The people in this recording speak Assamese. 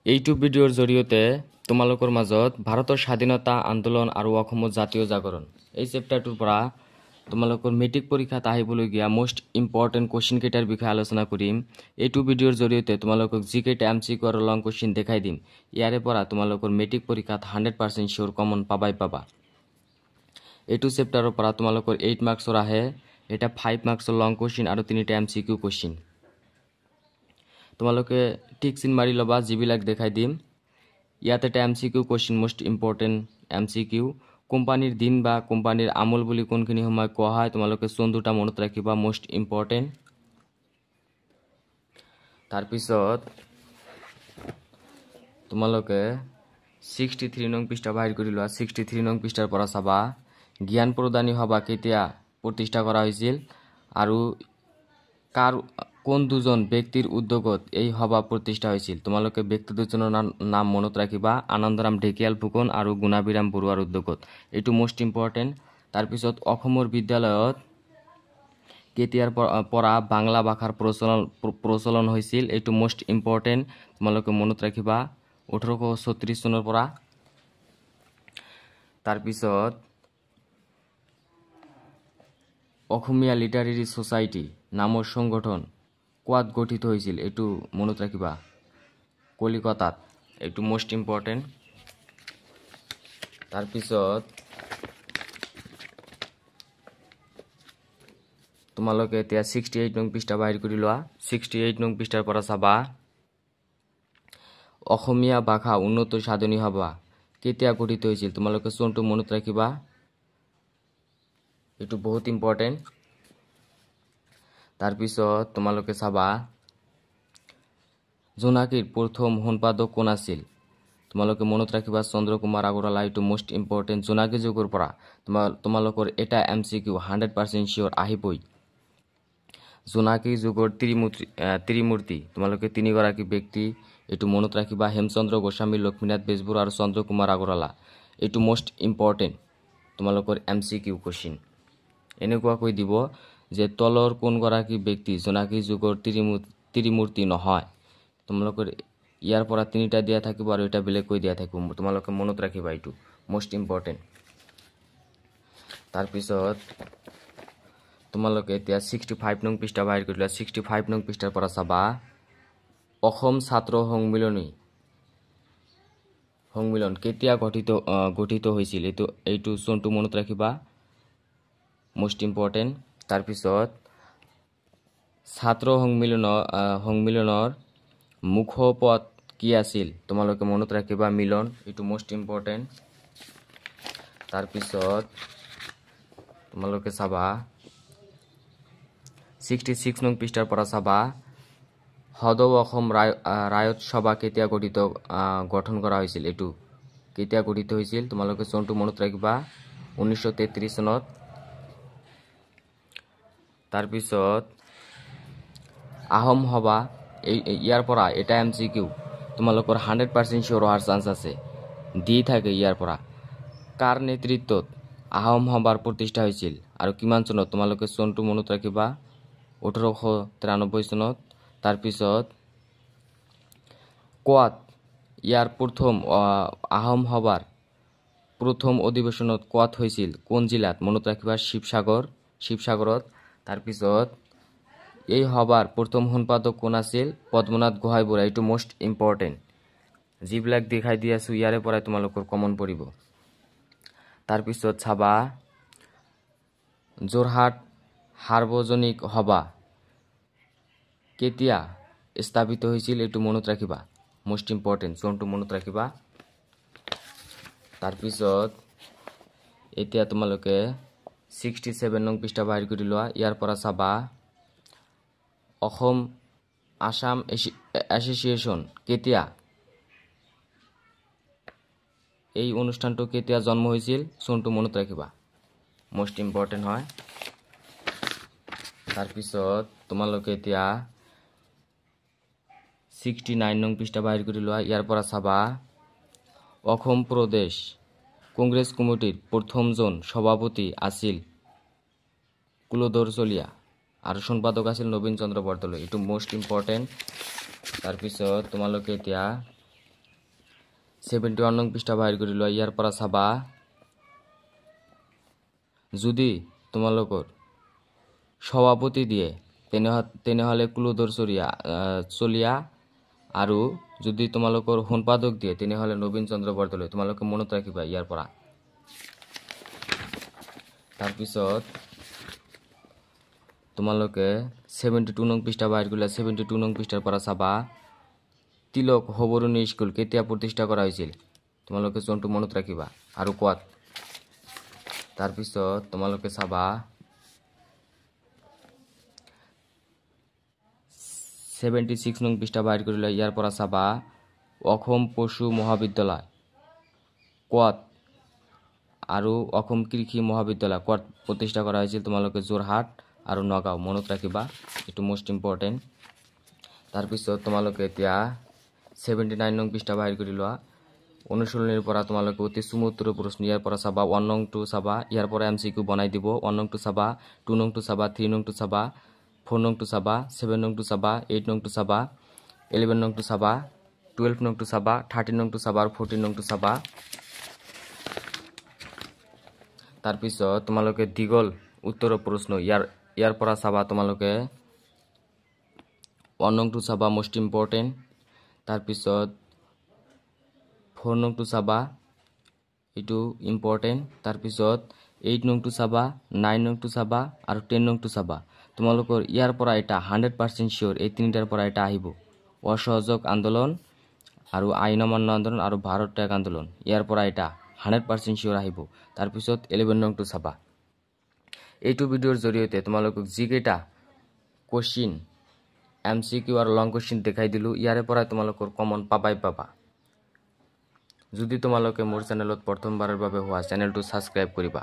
ইউটিউব ভিডিঅ'ৰ জৰিয়তে তোমালোকৰ মাজত ভাৰতৰ স্বাধীনতা আন্দোলন আৰু অসমৰ জাতীয় জাগৰণ এই চেপ্টাৰটোৰ পৰা তোমালোকৰ মেট্ৰিক পৰীক্ষাত আহিবলগীয়া মোষ্ট ইম্পৰ্টেণ্ট কোৱেশ্চন কেইটাৰ বিষয়ে আলোচনা কৰিম। এইটো ভিডিঅ'ৰ জৰিয়তে তোমালোকক যিকেইটা এমচিকিউ আৰু লং কোৱেশ্চন দেখাই দিম, ইয়াৰে পৰা তোমালোকৰ মেট্ৰিক পৰীক্ষাত 100% শিওৰ কমন পাবা। এইটো চেপ্টাৰৰ পৰা তোমালোকৰ 8 মাৰ্কছৰ আহে, এটা 5 মাৰ্কছৰ লং কোৱেশ্চন আৰু 3টা এমচিকিউ কোৱেশ্চন। তোমালোকে টিক চিন মাৰি ল'বা যিবিলাক দেখাই দিম। ইয়াত এটা MCQ question most important MCQ, কোম্পানীৰ দিন বা কোম্পানীৰ আমল বুলি কোনখিনি সময় কোৱা হয়, তোমালোকে চন দুটা মনত ৰাখিবা, মোষ্ট ইম্পৰ্টেণ্ট। তাৰপিছত তোমালোকে 63 নং পৃষ্ঠা বাহিৰ কৰি লোৱা। 63 নং পৃষ্ঠাৰ পৰা চাবা জ্ঞান প্ৰদানী সভা কেতিয়া প্ৰতিষ্ঠা কৰা হৈছিল আৰু কোন দুজন ব্যক্তিৰ উদ্যোগত এই সভা প্ৰতিষ্ঠা হৈছিল। তোমালোকে ব্যক্তি দুজনৰ নাম মনত ৰাখিবা, আনন্দৰাম ঢেকিয়াল ফুকন আৰু গুণাভিৰাম বৰুৱাৰ উদ্যোগত। এইটো মোষ্ট ইম্পৰ্টেণ্ট। তাৰপিছত অসমৰ বিদ্যালয়ত কেতিয়াৰ পৰা বাংলা ভাষাৰ প্ৰচলন হৈছিল, এইটো মোষ্ট ইম্পৰ্টেণ্ট, তোমালোকে মনত ৰাখিবা 1836 চনৰ পৰা। তাৰপিছত অসমীয়া লিটাৰেৰী ছ'চাইটি নামৰ সংগঠন কোৱাত গঠিত হৈছিল, এইটো মনত ৰাখিবা, কলিকতাত, এইটো মোষ্ট ইম্পৰ্টেণ্ট। তাৰপিছত তোমালোকে এতিয়া 68 নং পৃষ্ঠা বাহিৰ কৰি লোৱা। 68 নং পৃষ্ঠাৰ পৰা চাবা অসমীয়া ভাষা উন্নত সাধনী সভা কেতিয়া গঠিত হৈছিল, তোমালোকে চনটো মনত ৰাখিবা, এইটো বহুত ইম্পৰ্টেণ্ট। তাৰপিছত তোমালোকে চাবা জোনাকীৰ প্ৰথম সম্পাদক কোন আছিল, তোমালোকে মনত ৰাখিবা চন্দ্ৰকুমাৰ আগৰৱালা, এইটো মোষ্ট ইম্পৰ্টেণ্ট। জোনাকী যুগৰ পৰা তোমালোকৰ এটা এমচিকিউ 100% শিওৰ আহিবই। জোনাকী যুগৰ ত্ৰিমূৰ্তি, তোমালোকে তিনিগৰাকী ব্যক্তি, এইটো মনত ৰাখিবা, হেমচন্দ্ৰ গোস্বামী, লক্ষ্মীনাথ বেজবৰুৱা আৰু চন্দ্ৰকুমাৰ আগৰৱালা, এইটো মোষ্ট ইম্পৰ্টেণ্ট, তোমালোকৰ এমচিকিউ কোৱেশ্চন। এনেকুৱাকৈ দিব যে তলৰ কোনগৰাকী ব্যক্তি জোনাকী যুগৰ ত্ৰিমূৰ্তি নহয়, তোমালোকৰ ইয়াৰ পৰা 3টা দিয়া থাকিব আৰু এটা বেলেগকৈ দিয়া থাকিব, তোমালোকে মনত ৰাখিবা, এইটো মোষ্ট ইম্পৰ্টেণ্ট। তাৰপিছত তোমালোকে এতিয়া 65 নং পৃষ্ঠা বাহিৰ কৰি লোৱা। 65 নং পৃষ্ঠাৰ পৰা চাবা অসম ছাত্ৰ সংমিলন কেতিয়া গঠিত হৈছিল, এইটো চনটো মনত ৰাখিবা, মোষ্ট ইম্পৰ্টেণ্ট। তাৰপিছত ছাত্ৰ সংমিলনৰ মুখপদ কি আছিল, তোমালোকে মনত ৰাখিবা, মিলন, এইটো মোষ্ট ইম্পৰ্টেণ্ট। তাৰপিছত তোমালোকে চাবা 66 নং পৃষ্ঠাৰ পৰা চাবা সদৌ অসম ৰায়ত সভা কেতিয়া গঠন কৰা হৈছিল, এইটো কেতিয়া গঠিত হৈছিল, তোমালোকে চনটো মনত ৰাখিবা, 1933 চনত। তাৰপিছত আহোম সভা, ইয়াৰ পৰা এটা এমচিকিউ তোমালোকৰ 100% শিওৰ হোৱাৰ চান্স আছে, দি থাকে ইয়াৰ পৰা, কাৰ নেতৃত্বত আহোম সভাৰ প্ৰতিষ্ঠা হৈছিল আৰু কিমান চনত, তোমালোকে চনটো মনত ৰাখিবা, 1893 চনত। তাৰপিছত কোৱাত ইয়াৰ প্ৰথম আহোম সভাৰ প্ৰথম অধিৱেশনত কোৱাত হৈছিল, কোন জিলাত, মনত ৰাখিবা, শিৱসাগৰত। তাৰপিছত এই সভাৰ প্ৰথম সম্পাদক কোন আছিল, পদ্মনাথ গোহাঁই বৰুৱা, এইটো মোষ্ট ইম্পৰ্টেণ্ট, যিবিলাক দেখাই দি আছো ইয়াৰে পৰাই তোমালোকৰ কমন পৰিব। তাৰপিছত চাবা যোৰহাট সাৰ্বজনিক সভা কেতিয়া স্থাপিত হৈছিল, এইটো মনত ৰাখিবা, মোষ্ট ইম্পৰ্টেণ্ট, চনটো মনত ৰাখিবা। তাৰপিছত এতিয়া তোমালোকে 67 নং পৃষ্ঠা বাহিৰ কৰি লোৱা। ইয়াৰ পৰা চাবা আসাম এছ'চিয়েশ্যন কেতিয়া, এই অনুষ্ঠানটো কেতিয়া জন্ম হৈছিল, চনটো মনত ৰাখিবা, মোষ্ট ইম্পৰ্টেণ্ট হয়। তাৰপিছত তোমালোকে এতিয়া 69 নং পৃষ্ঠা বাহিৰ কৰি লোৱা। ইয়াৰ পৰা চাবা অসম প্ৰদেশ কংগ্ৰেছ কমিটিৰ প্ৰথমজন সভাপতি আছিল কুলধৰ চলিহা আৰু সম্পাদক আছিল নবীন চন্দ্ৰ বৰদলৈ, এইটো মোষ্ট ইম্পৰ্টেণ্ট। তাৰপিছত তোমালোকে এতিয়া 71 নং পৃষ্ঠা বাহিৰ কৰি লোৱা। ইয়াৰ পৰা চাবা যদি তোমালোকৰ সভাপতি দিয়ে তেনেহলে কুলধৰ চলিয়া আৰু যদি তোমালোকৰ সম্পাদক দিয়ে তেনেহলে নবীন চন্দ্ৰ বৰদলৈ। তোমালোকে মনত ৰাখিবা ইয়াৰ পৰা। তাৰপিছত তোমালোকে 72 নং পৃষ্ঠা বাহিৰ কৰিলা। 72 নং পৃষ্ঠাৰ পৰা চাবা তিলক সবৰণী স্কুল কেতিয়া প্ৰতিষ্ঠা কৰা হৈছিল। তোমালোকে চনটো মনত ৰাখিবা আৰু কোৱাত। তাৰপিছত তোমালোকে চাবা 76 নং পৃষ্ঠা বাহিৰ কৰিলে। ইয়াৰ পৰা চাবা অসম পশু মহাবিদ্যালয় কোৱাত আৰু অসম কৃষি মহাবিদ্যালয় কোৱাত প্ৰতিষ্ঠা কৰা হৈছিল। তোমালোকে যোৰহাট আৰু নগাঁও মনত ৰাখিবা, এইটো মোষ্ট ইম্পৰ্টেণ্ট। তাৰপিছত তোমালোকে এতিয়া 79 নং পৃষ্ঠা বাহিৰ কৰি লোৱা। অনুশীলনীৰ পৰা তোমালোকে অতি চমুত্তৰ প্ৰশ্ন। ইয়াৰ পৰা চাবা 1 নংটো চাবা, ইয়াৰ পৰা MCQ বনাই দিব। 1 নংটো চাবা, 2 নংটো চাবা, 3 নংটো চাবা, 4 নংটো চাবা, 7 নংটো চাবা, 8 নংটো চাবা, 11 নংটো চাবা, 12 নংটো চাবা, 13 নংটো চাবা আৰু 14 নংটো চাবা। তাৰপিছত তোমালোকে দীঘল উত্তৰৰ প্ৰশ্ন ইয়াৰ পৰা চাবা তোমালোকে 1 নংটো চাবা মোষ্ট ইম্পৰ্টেণ্ট। তাৰপিছত 4 নংটো চাবা, এইটো ইম্পৰ্টেণ্ট। তাৰপিছত 8 নংটো চাবা, 9 নংটো চাবা আৰু 10 নংটো চাবা। তোমালোকৰ ইয়াৰ পৰা এটা 100% শিওৰ এই তিনিটাৰ পৰা এটা আহিব। অসহযোগ আন্দোলন আৰু আইন অমান্য আন্দোলন আৰু ভাৰত ত্যাগ আন্দোলন, ইয়াৰ পৰা এটা 100% শিওৰ আহিব। তাৰপিছত 11 নংটো চাবা। এইটো ভিডিঅ'ৰ জৰিয়তে তোমালোকক যিকেইটা কোশ্চিন MCQ আৰু লং কোশ্চিন দেখাই দিলো, ইয়াৰে পৰা তোমালোকৰ কমন পাবা। যদি তোমালোকে মোৰ চেনেলত প্ৰথমবাৰৰ বাবে হোৱা চেনেলটো ছাবস্ক্ৰাইব কৰিবা।